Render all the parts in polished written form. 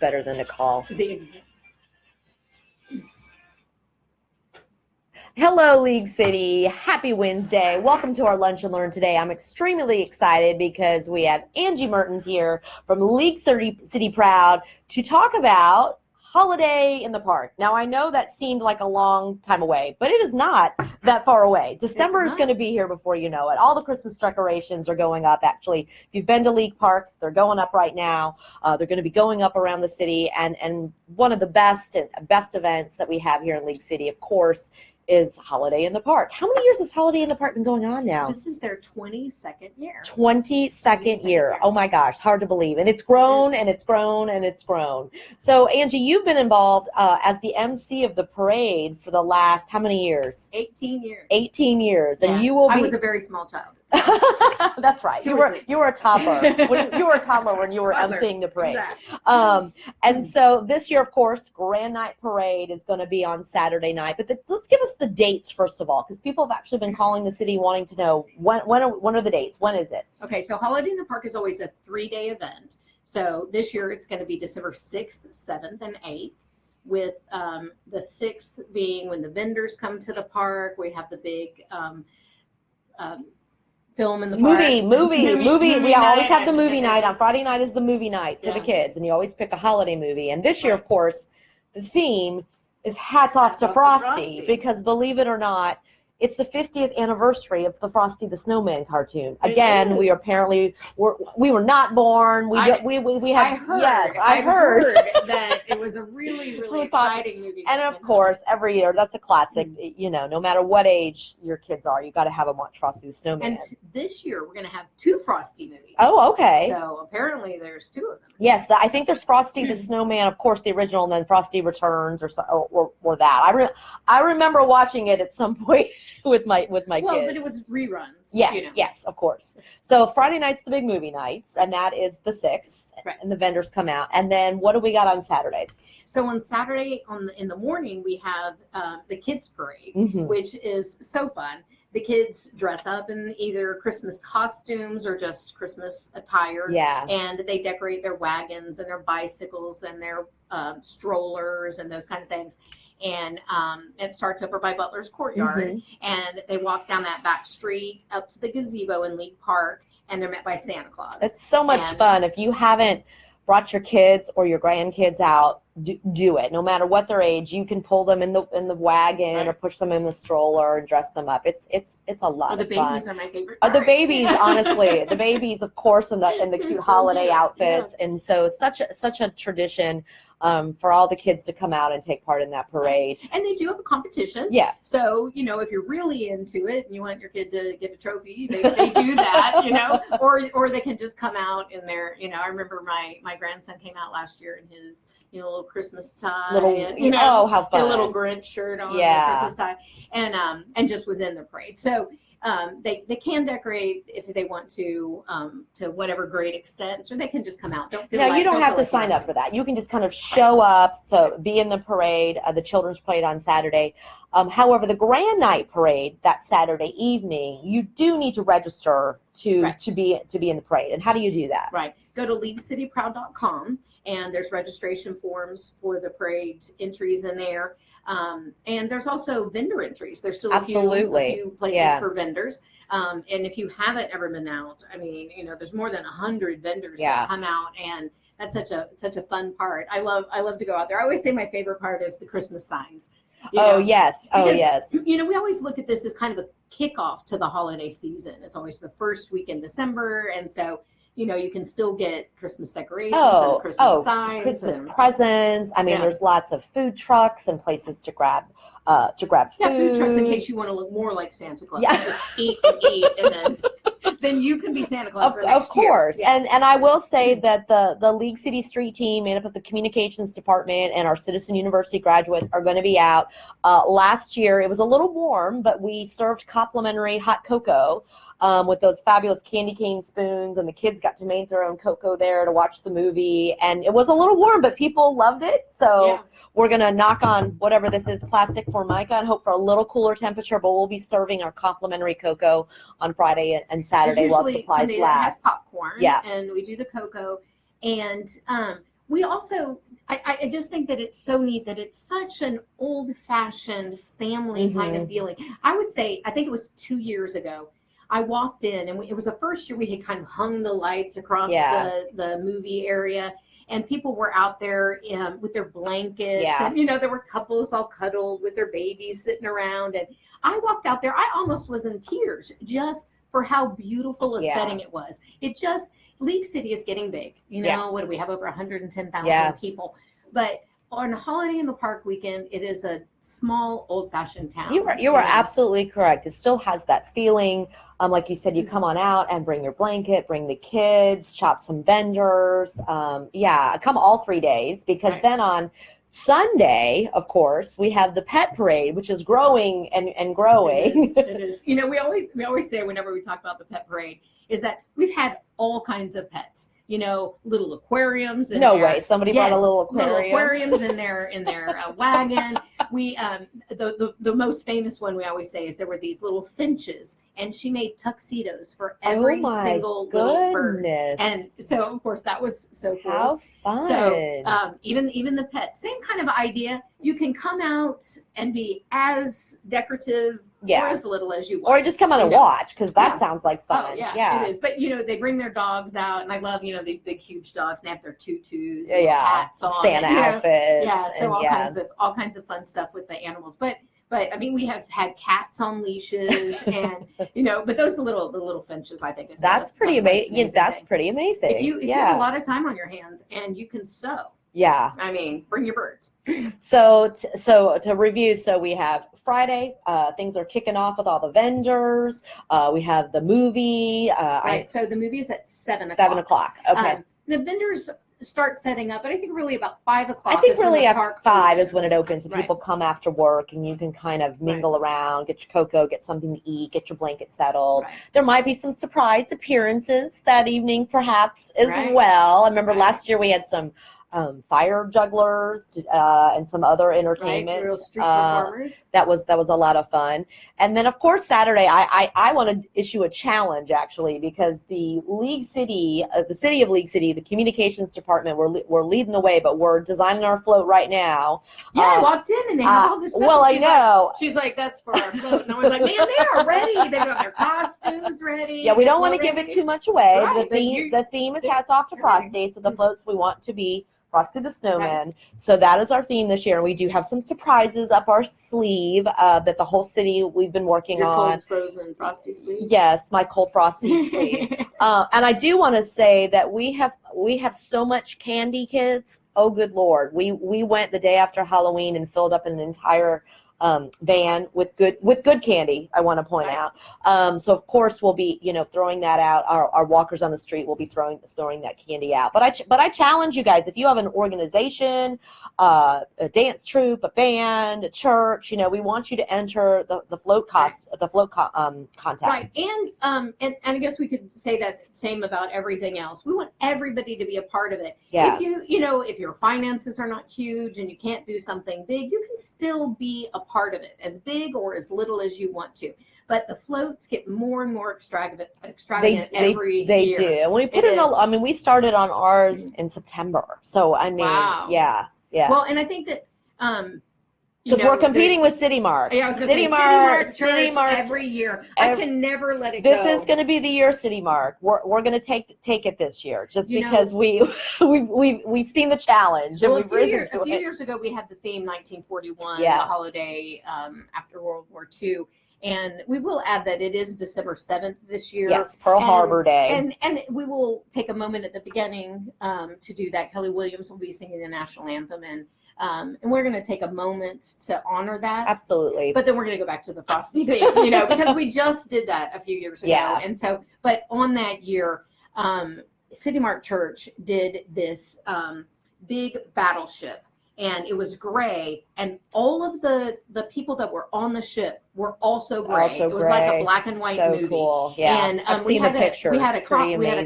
better than to call. Hello, League City. Happy Wednesday. Welcome to our Lunch and Learn today. I'm extremely excited because we have Angie Mertens here from League City Proud to talk about Holiday in the Park. Now, I know that seemed like a long time away, but it is not that far away. December is going to be here before you know it. All the Christmas decorations are going up, actually. If you've been to League Park, they're going up right now. They're going to be going up around the city, and one of the best events that we have here in League City, of course, is Holiday in the Park. How many years has Holiday in the Park been going on now? This is their 22nd year. 22nd year. Oh my gosh, hard to believe. And it's grown and it's grown and it's grown. So Angie, you've been involved as the MC of the parade for the last how many years? 18 years. 18 years. Yeah. And you will be... I was a very small child. That's right. You were a toddler. You were a toddler when you were emceeing the parade. Exactly. And so this year, of course, Grand Night Parade is going to be on Saturday night. But let's give us the dates first of all, because people have actually been calling the city wanting to know when are the dates. When is it? Okay, so Holiday in the Park is always a 3-day event. So this year it's going to be December 6th, 7th, and 8th. With the 6th being when the vendors come to the park. We have the big film in the movie. We always have the movie night. On on Friday night is the movie night for the kids, and you always pick a holiday movie. And this year, of course, the theme is Hats Off to Frosty, because believe it or not, it's the 50th anniversary of the Frosty the Snowman cartoon. Again, we were not born. I heard that it was a really exciting movie. And of course, every year, that's a classic. You know, no matter what age your kids are, you got to have them watch Frosty the Snowman. And this year we're going to have 2 Frosty movies. Oh, okay. So apparently there's 2 of them. Yes, I think there's Frosty the Snowman, of course, the original, and then Frosty Returns, or that. I remember watching it at some point with my kids. Well, but it was reruns. Yes, yes, of course. So Friday night's the big movie nights, and that is the 6th, right. And the vendors come out. And then what do we got on Saturday? So on Saturday in the morning we have the kids parade, which is so fun. The kids dress up in either Christmas costumes or just Christmas attire. Yeah. And they decorate their wagons and their bicycles and their strollers and those kind of things. And it starts over by Butler's Courtyard. And they walk down that back street up to the gazebo in League Park, and they're met by Santa Claus. It's so much fun. If you haven't brought your kids or your grandkids out, do it. No matter what their age, you can pull them in the wagon or push them in the stroller and dress them up. It's a lot of fun. The babies are my favorite. The babies, honestly, the babies, of course, in the cute so holiday cute. outfits, and so it's such a tradition for all the kids to come out and take part in that parade. And they do have a competition. Yeah. So, if you're really into it and you want your kid to get a trophy, they do that, or they can just come out in their, I remember my grandson came out last year in his, little Christmas tie, oh, how fun. A little Grinch shirt on, Christmas tie, and just was in the parade. So they can decorate if they want to whatever great extent, or they can just come out. You don't have to sign up for that. You can just kind of show up, so be in the parade, the children's parade on Saturday. However, the Grand Night Parade that Saturday evening, you do need to register to be in the parade. And how do you do that? Right. Go to leaguecityproud.com, and there's registration forms for the parade entries in there. And there's also vendor entries. There's still a few places for vendors. And if you haven't ever been out, there's more than 100 vendors that come out, and that's such a fun part. I love to go out there. I always say my favorite part is the Christmas signs. Yes. We always look at this as kind of a kickoff to the holiday season. It's always the first week in December, and so you can still get Christmas decorations and Christmas signs. Christmas presents. There's lots of food trucks and places to grab food. Yeah, food trucks in case you want to look more like Santa Claus. Yeah. Just eat, and then you can be Santa Claus the next Of course. year. Yeah. And I will say that the League City Street team, made up of the communications department and our Citizen University graduates, are going to be out. Last year, it was a little warm, but we served complimentary hot cocoa with those fabulous candy cane spoons, and the kids got to make their own cocoa there to watch the movie. And it was a little warm, but people loved it. So we're going to knock on whatever this is, plastic formica, and hope for a little cooler temperature, but we'll be serving our complimentary cocoa on Friday and Saturday while supplies last. Has popcorn, and we do the cocoa. And we also, I just think that it's so neat that it's such an old-fashioned family kind of feeling. I would say, I think it was 2 years ago, I walked in, and it was the first year we had kind of hung the lights across the movie area, and people were out there with their blankets, and there were couples all cuddled with their babies sitting around, and I walked out there, I almost was in tears just for how beautiful a setting it was. League City is getting big. What do we have, over 110,000 people? But on Holiday in the Park weekend, it is a small, old-fashioned town. You are absolutely correct. It still has that feeling. Like you said, you come on out and bring your blanket, bring the kids, shop some vendors. Come all 3 days, because then on Sunday, of course, we have the pet parade, which is growing and growing. It is. We always say, whenever we talk about the pet parade, is that we've had all kinds of pets. Little aquariums. Somebody brought a little aquarium. Little aquariums in their wagon. We the most famous one we always say is there were these little finches, and she made tuxedos for every single little bird. And so, of course, that was so cool. How fun! So even the pets, same kind of idea. You can come out and be as decorative or as little as you want. Or just come out and watch, because that sounds like fun. Oh, yeah, it is. But, they bring their dogs out, and I love, these big, huge dogs, and they have their tutus, hats on. Santa outfits. Yeah, so all kinds of fun stuff with the animals. But I mean, we have had cats on leashes, and but those the little finches, I think, is that's pretty amazing. That's pretty amazing. If you have a lot of time on your hands and you can sew. Yeah. I mean, bring your birds. So to review, so we have Friday, things are kicking off with all the vendors. We have the movie. So the movie is at 7 o'clock. 7 o'clock. Okay. The vendors start setting up, but I think really about 5 o'clock. I think really at 5 is when it opens, and right. people come after work, and you can kind of mingle right. around, get your cocoa, get something to eat, get your blanket settled. Right. There might be some surprise appearances that evening, perhaps, as right. well. I remember right. last year we had some fire jugglers and some other entertainment. Right, real street performers. That was a lot of fun. And then, of course, Saturday, I want to issue a challenge, actually, because the League City, the city of League City, the communications department, we're leading the way, but we're designing our float right now. Yeah, I walked in and they have all this stuff. Well, I know. She's like, that's for our float. And I was like, man, they are ready. They've got their costumes ready. Yeah, we don't want to give it too much away. Right, the theme is Hats Off to Frosty, so the floats we want to be Frosty the Snowman. Right. So that is our theme this year. And we do have some surprises up our sleeve that the whole city we've been working Your on. Cold frozen Frosty sleeve? Yes, my cold Frosty sleeve. And I do want to say that we have so much candy, kids. Oh, good Lord. We went the day after Halloween and filled up an entire van with good candy, I want to point right. out. So of course we'll be, throwing that out. Our walkers on the street will be throwing that candy out. But I challenge you guys, if you have an organization, a dance troupe, a band, a church, we want you to enter the float contest. Right. And I guess we could say that same about everything else. We want everybody to be a part of it. Yeah. If your finances are not huge and you can't do something big, you can still be a part of it, as big or as little as you want to. But the floats get more and more extravagant every year. They do. And we put we started on ours in September. So wow. yeah. Well, and I think that because we're competing with City Mark. Yeah, I was going to say City Mark every year. I can never let it go. This is going to be the year, City Mark. We're going to take it this year, just because we've seen the challenge and we've risen to it. A few years ago, we had the theme 1941, yeah. the holiday after World War II. And we will add that it is December 7th this year. Yes, Pearl Harbor Day. And we will take a moment at the beginning to do that. Kelly Williams will be singing the national anthem, and we're going to take a moment to honor that. Absolutely. But then we're going to go back to the Frosty theme, because we just did that a few years ago. Yeah. And so, but on that year, City Mark Church did this big battleship. And it was gray, and all of the people that were on the ship were also gray. It was like a black and white movie. Cool. Yeah. And I've seen the pictures. We had a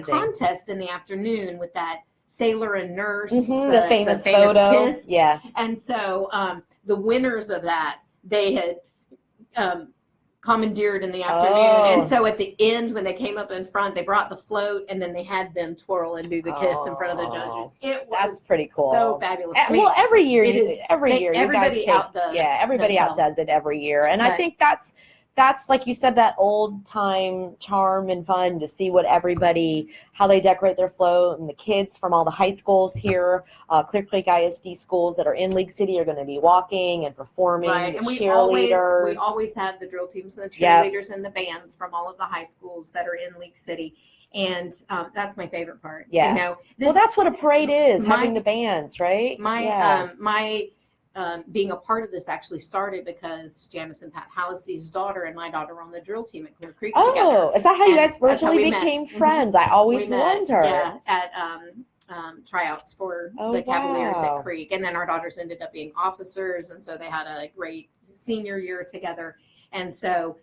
contest in the afternoon with that sailor and nurse, the famous photo. Kiss. Yeah. And so the winners of that, they had commandeered in the afternoon. And so at the end, when they came up in front, they brought the float, and then they had them twirl and do the kiss in front of the judges. It was That's pretty cool. So fabulous. I mean, well, every year, everybody outdoes. Yeah, everybody outdoes it every year, and I think that's like you said, that old time charm and fun to see how they decorate their float, and the kids from all the high schools here, Clear Creek ISD schools that are in League City are going to be walking and performing. Right, and we always have the drill teams and the cheerleaders and the bands from all of the high schools that are in League City. And that's my favorite part. Yeah. You know, well, that's what a parade is, having the bands, right? Being a part of this actually started because Janice and Pat Hallisey's daughter and my daughter were on the drill team at Clear Creek together. Oh, is that how you guys originally became friends? I always wondered. Yeah, at tryouts for the Cavaliers at Creek. And then our daughters ended up being officers, and so they had a great senior year together. And so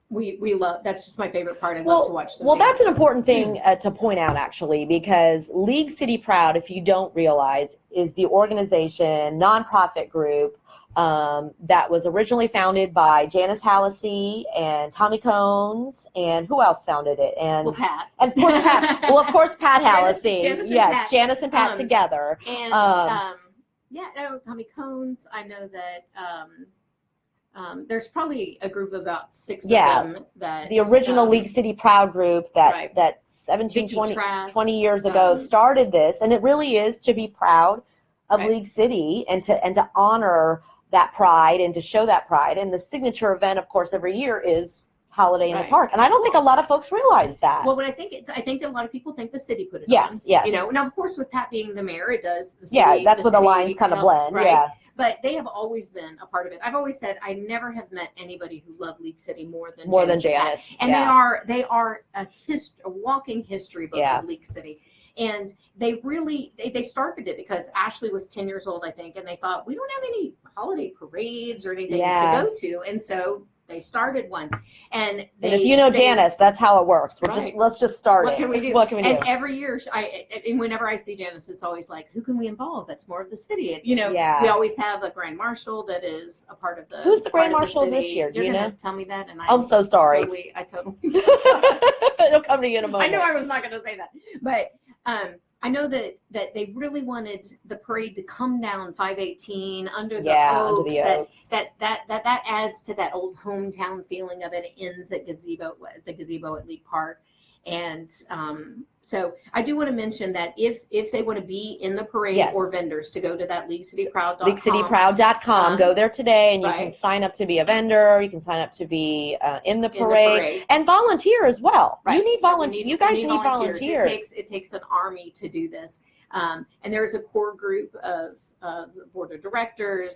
we love, that's just my favorite part. I love to watch them. Well, that's an important thing to point out, actually, because League City Proud, if you don't realize, is the organization, nonprofit group that was originally founded by Janice Hallisey and Tommy Cones, and who else founded it? And Pat. And of course, Pat. Well, of course, Pat Hallisey. Janice and Pat together. And Tommy Cones. I know that. There's probably a group of about 6 of them that the original League City Proud group that 17, 20 years ago started this, and it really is to be proud of League City and to honor that pride and to show that pride. And the signature event, of course, every year is Holiday in the Park, and I don't think a lot of folks realize that. Well, I think that a lot of people think the city put it on. Yes. You know, now of course with Pat being the mayor, it does. The city, that's where the lines kind of blend. Right? Yeah. But they have always been a part of it. I've always said I never have met anybody who loved League City more than Janice. And they are a walking history book of League City. And they really they started it because Ashley was 10 years old, I think, and they thought we don't have any holiday parades or anything to go to, and so they started one. And if you know Janice, that's how it works. Let's just start it. What can we do? And every year, whenever I see Janice, it's always like, who can we involve? That's more of the city. And, we always have a grand marshal that is a part of the. Who's the grand marshal this year? Do you know? Tell me that, and I'm so sorry. Totally. It'll come to you in a moment. I know I was not going to say that, but. I know that they really wanted the parade to come down 518 under the oaks. That adds to that old hometown feeling of it. It ends at the gazebo at League Park. And so I do want to mention that if they want to be in the parade or vendors, to go to that LeagueCityProud.com. LeagueCityProud.com. Go there today, and you can sign up to be a vendor. You can sign up to be in the parade and volunteer as well. You need volunteers. You guys need volunteers. It takes an army to do this. And there's a core group of the board of directors,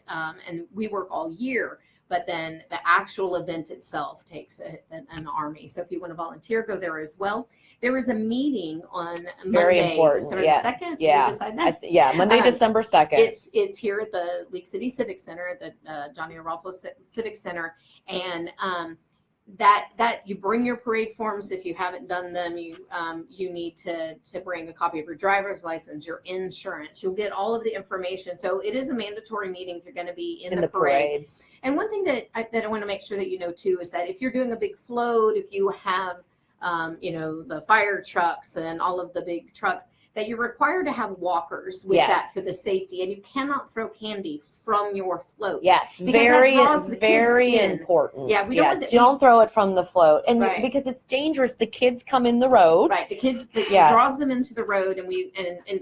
and we work all year. But then the actual event itself takes an army. So if you want to volunteer, go there as well. There is a meeting on Monday, December 2nd. Yeah, decide that? Monday, December 2nd. It's here at the League City Civic Center, at the Johnny Arolfo Civic Center, and that you bring your parade forms. If you haven't done them, you need to bring a copy of your driver's license, your insurance. You'll get all of the information. So it is a mandatory meeting if you're going to be in the parade. And one thing that I want to make sure that you know too is that if you're doing a big float, if you have the fire trucks and all of the big trucks, that you're required to have walkers with that for the safety, and you cannot throw candy from your float. Yes, very important. Yeah, don't throw it from the float, and because it's dangerous. The kids come in the road. Right, the kids draws them into the road, and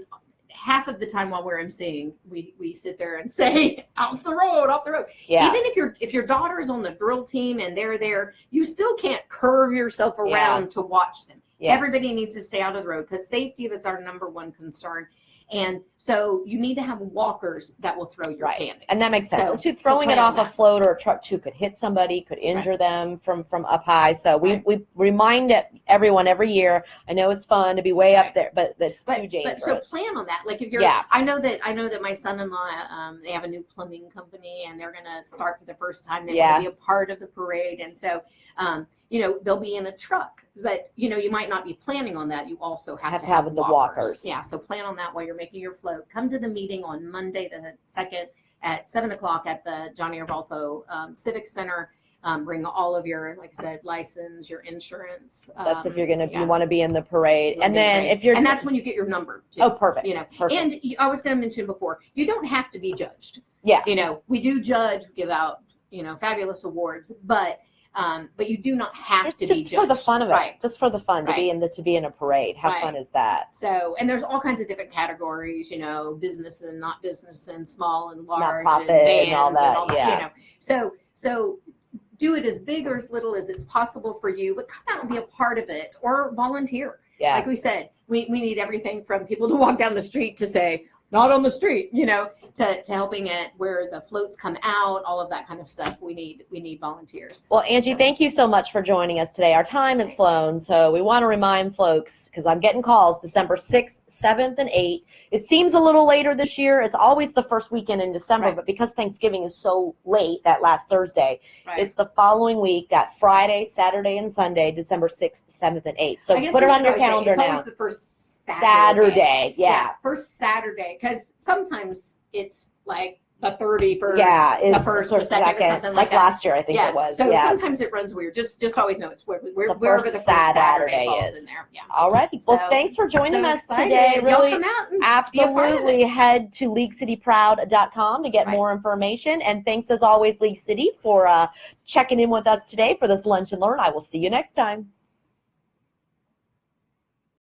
half of the time while we're emceeing, we sit there and say, off the road. Yeah. Even if your daughter is on the drill team and they're there, you still can't curve yourself around to watch them. Yeah. Everybody needs to stay out of the road because safety is our number one concern. And so you need to have walkers that will throw your candy. And that makes sense. So throwing it off a float or a truck too could hit somebody, could injure them from up high. So we remind everyone every year. I know it's fun to be way up there, but that's too dangerous. But so plan on that. Like if you're, I know that my son-in-law, they have a new plumbing company, and they're going to start for the first time. They're going to be a part of the parade, and so. They'll be in a truck, but you might not be planning on that. You also have to have the walkers. Yeah, so plan on that while you're making your float. Come to the meeting on Monday the 2nd at 7:00 at the Johnny Arolfo Civic Center. Bring all of your, like I said, license, your insurance. That's if you're gonna, you want to be in the parade, and then if and that's when you get your number too. Oh, perfect. Perfect. And I was going to mention before, you don't have to be judged. Yeah. We do judge, give out, fabulous awards, but you do not have to be judged. Just for the fun of it. Right. Just for the fun to be in a parade. How fun is that? So, and there's all kinds of different categories, business and not business, and small and large, not-profit, and bands and all that. Yeah. So do it as big or as little as it's possible for you, but come out and be a part of it or volunteer. Yeah. Like we said, we need everything from people to walk down the street to say, not on the street, to helping it where the floats come out, all of that kind of stuff. We need volunteers. Well, Angie, thank you so much for joining us today. Our time has flown, so we want to remind folks, because I'm getting calls December 6th, 7th, and 8th. It seems a little later this year. It's always the first weekend in December, but because Thanksgiving is so late, that last Thursday, it's the following week, that Friday, Saturday, and Sunday, December 6th, 7th, and 8th. So put it on your calendar now. It's always the first Saturday. Yeah. First Saturday, because sometimes it's like the 31st, the first, the second, or something like that. Last year, I think it was. So sometimes it runs weird. Just always know it's wherever the first Saturday falls in there. Yeah. All righty. Well, thanks for joining us today. Really, come out and absolutely. Head to LeagueCityProud.com to get more information. And thanks as always, League City, for checking in with us today for this Lunch and Learn. I will see you next time.